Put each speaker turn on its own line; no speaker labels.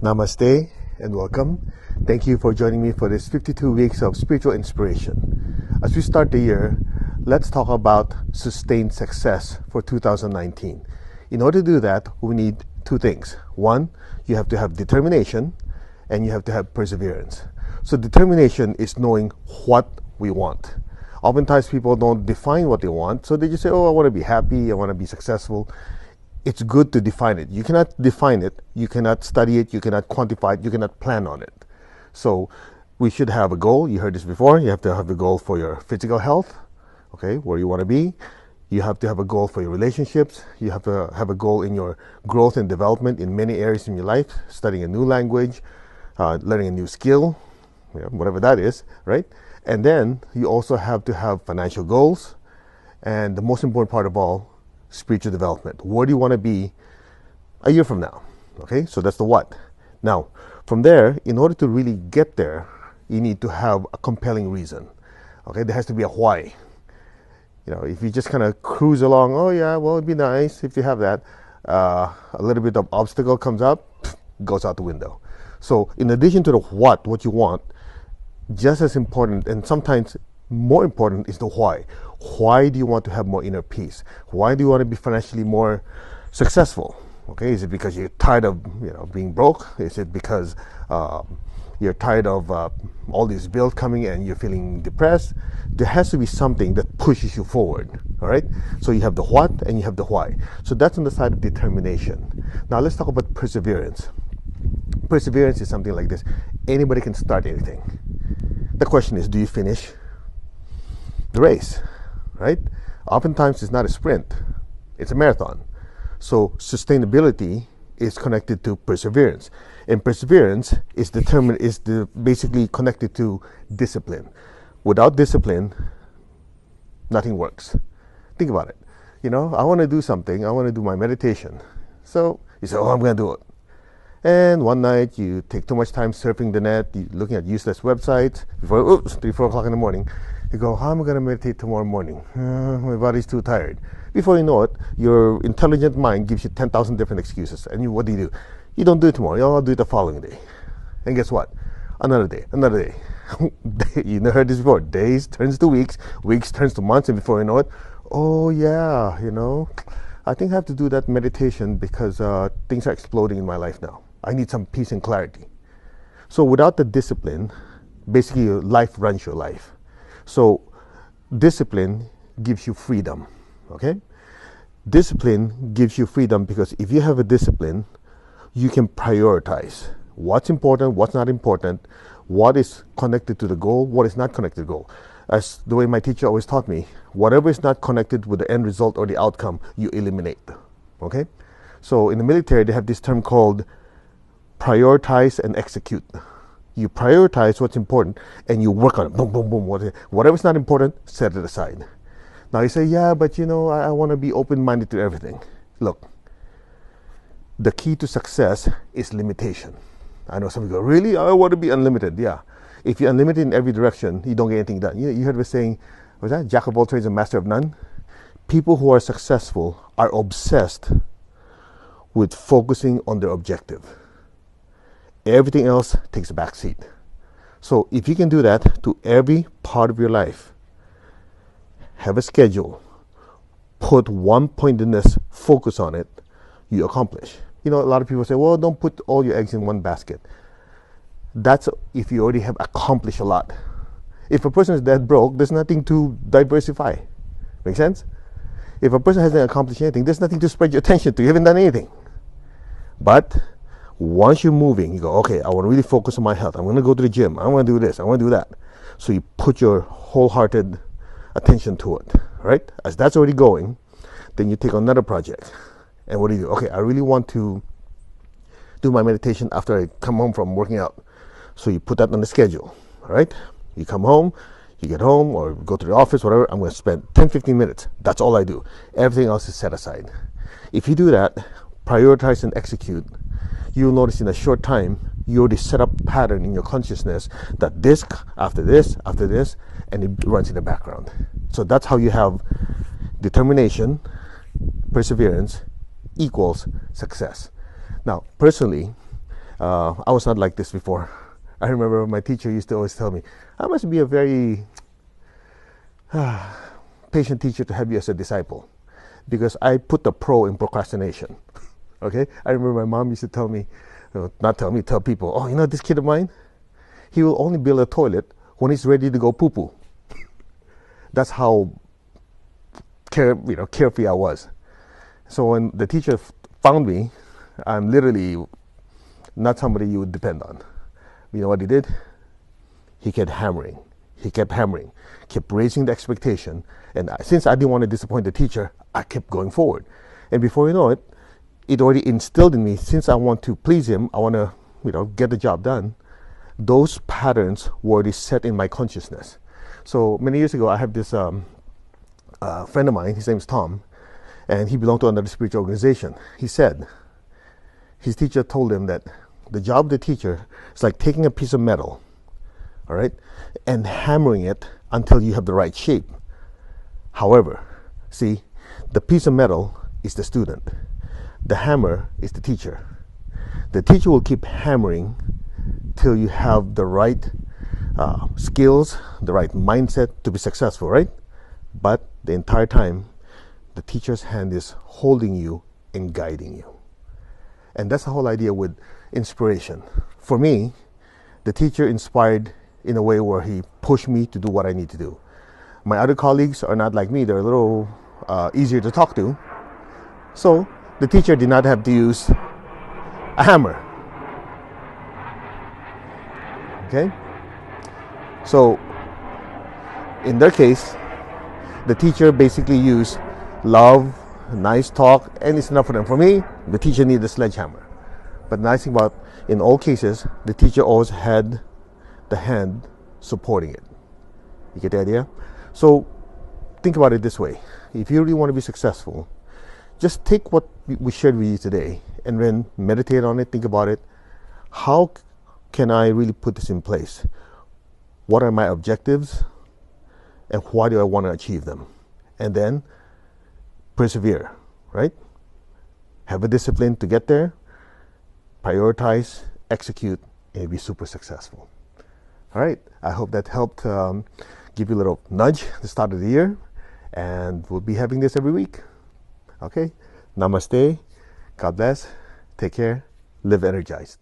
Namaste and welcome. Thank you for joining me for this 52 weeks of spiritual inspiration. As we start the year, let's talk about sustained success for 2019. In order to do that, we need two things. One, you have to have determination and you have to have perseverance. So determination is knowing what we want. Oftentimes people don't define what they want, so they just say, oh, I want to be happy, I want to be successful. It's good to define it. You cannot define it, you cannot study it, you cannot quantify it, you cannot plan on it. So we should have a goal. You heard this before. You have to have a goal for your physical health, okay, where you want to be. You have to have a goal for your relationships. You have to have a goal in your growth and development in many areas in your life, studying a new language, learning a new skill, whatever that is, right? And then you also have to have financial goals. And the most important part of all, spiritual development. Where do you want to be a year from now? Okay, so that's the what. Now, from there, in order to really get there, you need to have a compelling reason. Okay, there has to be a why. If you just kind of cruise along, oh yeah, well, it'd be nice if you have that. A little bit of obstacle comes up, goes out the window. So in addition to the what you want, just as important and sometimes more important is the why. Why do you want to have more inner peace? Why do you want to be financially more successful? Okay, is it because you're tired of being broke? Is it because you're tired of all these bills coming and you're feeling depressed? There has to be something that pushes you forward. All right. So you have the what and you have the why. So that's on the side of determination. Now let's talk about perseverance. Perseverance is something like this. Anybody can start anything. The question is, do you finish the race, right? Oftentimes it's not a sprint, it's a marathon. So sustainability is connected to perseverance, and perseverance is basically connected to discipline. Without discipline, nothing works. Think about it. I want to do something. I want to do my meditation. So you say, oh, I'm going to do it. And one night you take too much time surfing the net, looking at useless websites before 3-4 o'clock in the morning. You go, how am I going to meditate tomorrow morning? My body's too tired. Before you know it, your intelligent mind gives you 10,000 different excuses. And what do? You don't do it tomorrow. I'll do it the following day. And guess what? Another day. You never heard this before. Days turns to weeks. Weeks turns to months. And before you know it, oh yeah, I think I have to do that meditation because things are exploding in my life now. I need some peace and clarity. So without the discipline, basically your life runs your life. So discipline gives you freedom, okay? Discipline gives you freedom because if you have a discipline, you can prioritize what's important, what's not important, what is connected to the goal, what is not connected to the goal. As the way my teacher always taught me, whatever is not connected with the end result or the outcome, you eliminate, okay? So in the military, they have this term called prioritize and execute. You prioritize what's important and you work on it. Boom, boom, boom. Whatever's not important, set it aside. Now you say, yeah, but I want to be open-minded to everything. Look, the key to success is limitation. I know some people go, really? I want to be unlimited. Yeah. If you're unlimited in every direction, you don't get anything done. You heard of a saying, was that jack of all trades and master of none? People who are successful are obsessed with focusing on their objective. Everything else takes a back seat. So if you can do that to every part of your life, have a schedule, put one-pointedness, focus on it, you accomplish. A lot of people say, well, don't put all your eggs in one basket. That's if you already have accomplished a lot. If a person is that broke, there's nothing to diversify. Make sense? If a person hasn't accomplished anything, there's nothing to spread your attention to. You haven't done anything. But once you're moving, you go, okay, I want to really focus on my health. I'm going to go to the gym. I want to do this. I want to do that. So you put your wholehearted attention to it, right? As that's already going, then you take another project. And what do? Okay, I really want to do my meditation after I come home from working out. So you put that on the schedule, all right? You come home, you get home or go to the office, whatever. I'm going to spend 10-15 minutes. That's all I do. Everything else is set aside. If you do that, prioritize and execute, you'll notice in a short time, you already set up a pattern in your consciousness that this, after this, and it runs in the background. So that's how you have determination, perseverance equals success. Now, personally, I was not like this before. I remember my teacher used to always tell me, I must be a very patient teacher to have you as a disciple, because I put the pro in procrastination. Okay? I remember my mom used to tell me, not tell me, tell people, oh, you know this kid of mine? He will only build a toilet when he's ready to go poo-poo. That's how carefree I was. So when the teacher found me, I'm literally not somebody you would depend on. You know what he did? He kept hammering. He kept hammering, kept raising the expectation. And since I didn't want to disappoint the teacher, I kept going forward. And before you know it, it already instilled in me, since I want to please him, I want to, get the job done. Those patterns were already set in my consciousness. So many years ago, I have this friend of mine, his name is Tom, and he belonged to another spiritual organization. He said, his teacher told him that the job of the teacher is like taking a piece of metal, all right, and hammering it until you have the right shape. However, see, the piece of metal is the student. The hammer is the teacher. The teacher will keep hammering till you have the right skills, the right mindset to be successful, right? But the entire time, the teacher's hand is holding you and guiding you. And that's the whole idea with inspiration. For me, the teacher inspired in a way where he pushed me to do what I need to do. My other colleagues are not like me. They're a little easier to talk to. So the teacher did not have to use a hammer. Okay? So in their case, the teacher basically used love, nice talk, and it's enough for them. For me, the teacher needed a sledgehammer. But the nice thing about, in all cases, the teacher always had the hand supporting it. You get the idea? So think about it this way. If you really want to be successful, just take what we shared with you today and then meditate on it, think about it. How can I really put this in place? What are my objectives? And why do I want to achieve them? And then persevere, right? Have a discipline to get there, prioritize, execute, and be super successful. All right, I hope that helped give you a little nudge at the start of the year, and we'll be having this every week. Okay, namaste, God bless, take care, live energized.